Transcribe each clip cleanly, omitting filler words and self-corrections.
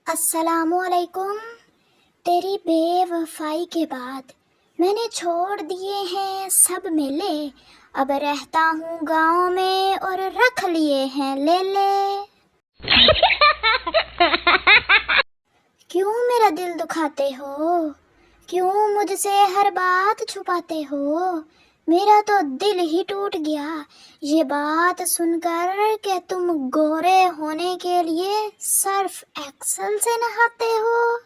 السلام علیکم۔ تیری بے وفائی کے بعد میں نے چھوڑ دیے ہیں سب میلے، اب رہتا ہوں گاؤں میں اور رکھ لیے ہیں لے لے۔ کیوں میرا دل دکھاتے ہو؟ کیوں مجھ سے ہر بات چھپاتے ہو؟ میرا تو دل ہی ٹوٹ گیا یہ بات سن کر کہ تم گورے ہونے کے لیے صرف ایکسل سے نہاتے ہو۔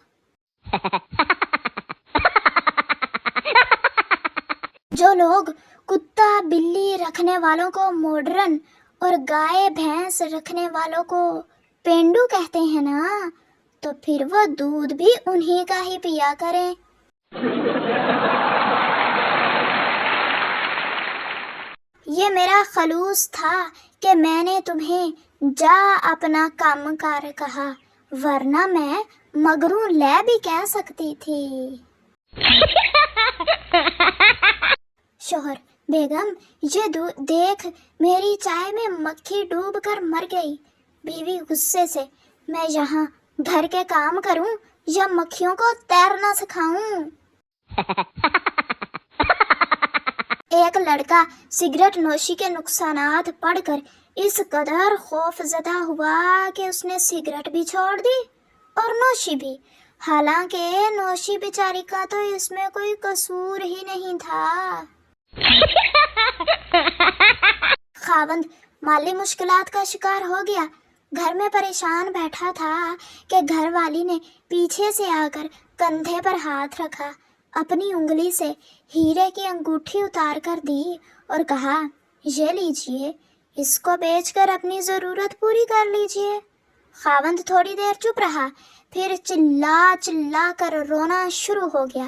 جو لوگ کتا بلی رکھنے والوں کو ماڈرن اور گائے بھینس رکھنے والوں کو پینڈو کہتے ہیں نا، تو پھر وہ دودھ بھی انہی کا ہی پیا کریں۔ یہ میرا خلوص تھا کہ میں نے تمہیں جا اپنا کام کار کہا، ورنہ میں مگروں لے بھی کہہ سکتی تھی۔ شوہر: بیگم یہ دیکھ میری چائے میں مکھی ڈوب کر مر گئی۔ بیوی غصے سے: میں یہاں گھر کے کام کروں یا مکھیوں کو تیرنا سکھاؤں؟ ایک لڑکا سگریٹ نوشی کے نقصانات پڑھ کر اس قدر خوف زدہ ہوا کہ اس نے سگریٹ بھی چھوڑ دی اور نوشی بھی، حالانکہ نوشی بیچاری کا تو اس میں کوئی قصور ہی نہیں تھا۔ خاوند مالی مشکلات کا شکار ہو گیا، گھر میں پریشان بیٹھا تھا کہ گھر والی نے پیچھے سے آ کر کندھے پر ہاتھ رکھا، اپنی انگلی سے ہیرے کی انگوٹھی اتار کر دی اور کہا: یہ لیجئے، اس کو بیچ کر اپنی ضرورت پوری کر لیجئے۔ خاوند تھوڑی دیر چپ رہا، پھر چلا چلا کر رونا شروع ہو گیا۔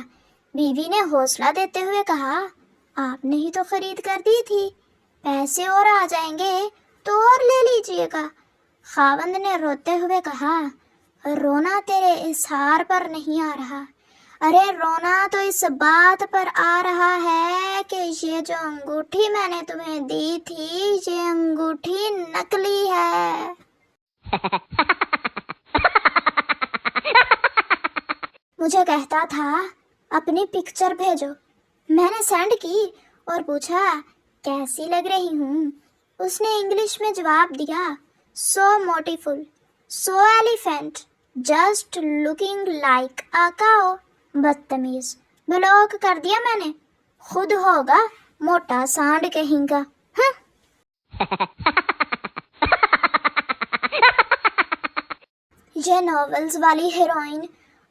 بیوی نے حوصلہ دیتے ہوئے کہا: آپ نے ہی تو خرید کر دی تھی، پیسے اور آ جائیں گے تو اور لے لیجئے گا۔ خاوند نے روتے ہوئے کہا: رونا تیرے اظہار پر نہیں آ رہا، ارے رونا تو اس بات پر آ رہا ہے کہ یہ جو انگوٹھی میں نے تمہیں دی تھی یہ انگوٹھی نکلی ہے۔ مجھے کہتا تھا اپنی پکچر بھیجو، میں نے سینڈ کی اور پوچھا کیسی لگ رہی ہوں۔ اس نے انگلش میں جواب دیا: سو موٹیفل، so elephant, just looking like a cow. بدتمیز، بلاک کر دیا میں نے، خود ہوگا موٹا سانڈ کہیں گا۔ یہ ناولز والی ہیروئن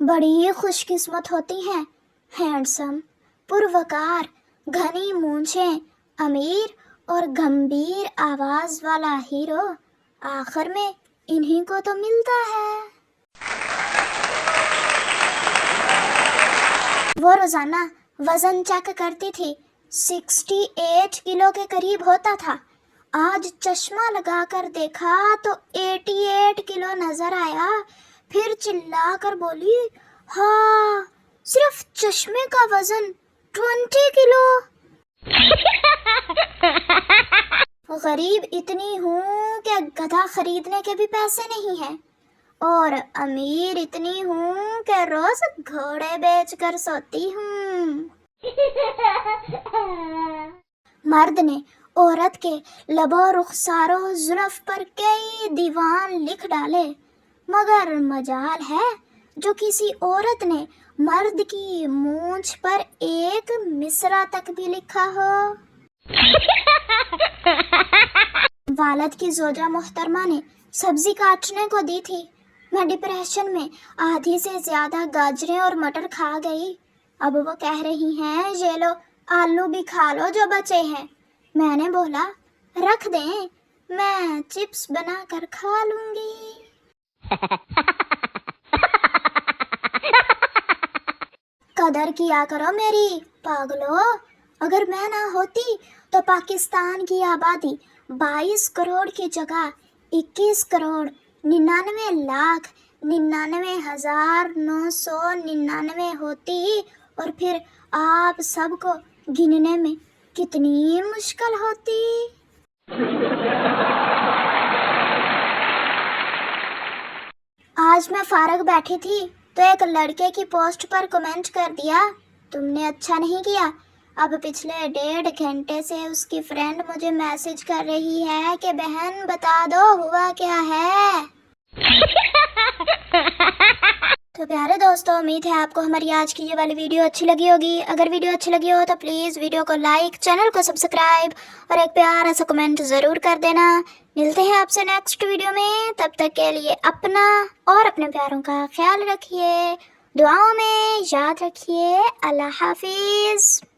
بڑی خوش قسمت ہوتی ہیں، ہینڈسم، پروقار، گھنی مونچھیں، امیر اور گمبھیر آواز والا ہیرو، آخر میں انہی کو تو ملتا ہے۔ وہ روزانہ وزن چیک کرتی تھی، 68 کلو کے قریب ہوتا تھا۔ آج چشمہ لگا کر دیکھا تو 88 کلو نظر آیا، پھر چلا کر بولی: ہاں، صرف چشمے کا وزن 20 کلو۔ غریب اتنی ہوں کہ گدھا خریدنے کے بھی پیسے نہیں ہیں، اور امیر اتنی ہوں کہ روز گھوڑے بیچ کر سوتی ہوں۔ مرد نے عورت کے لب و رخسار و زلف پر کئی دیوان لکھ ڈالے، مگر مجال ہے جو کسی عورت نے مرد کی مونچھ پر ایک مصرع تک بھی لکھا ہو۔ والد کی زوجہ محترمہ نے سبزی کاٹنے کو دی تھی، میں ڈپریشن میں آدھی سے زیادہ گاجریں اور مٹر کھا گئی۔ اب وہ کہہ رہی ہیں یہ لو آلو بھی کھا لو جو بچے ہیں۔ میں نے بولا رکھ دیں، میں چپس بنا کر کھا لوں گی۔ قدر کیا کرو میری پاگلو، اگر میں نہ ہوتی تو پاکستان کی آبادی 22 کروڑ کی جگہ 21 کروڑ 99 لاکھ 99,999 ہوتی، اور پھر آپ سب کو گننے میں کتنی مشکل ہوتی۔ آج میں فارغ بیٹھی تھی تو ایک لڑکے کی پوسٹ پر کمنٹ کر دیا، تم نے اچھا نہیں کیا۔ اب پچھلے 1.5 گھنٹے سے اس کی فرینڈ مجھے میسج کر رہی ہے کہ بہن بتا دو ہوا کیا ہے۔ تو پیارے دوستو، امید ہے آپ کو ہماری آج کی یہ والی ویڈیو اچھی لگی ہوگی۔ اگر ویڈیو اچھی لگی ہو تو پلیز ویڈیو کو لائک، چینل کو سبسکرائب اور ایک پیارا سا کمنٹ ضرور کر دینا۔ ملتے ہیں آپ سے نیکسٹ ویڈیو میں، تب تک کے لیے اپنا اور اپنے پیاروں کا خیال رکھیے، دعاؤں میں یاد رکھیے۔ اللہ حافظ۔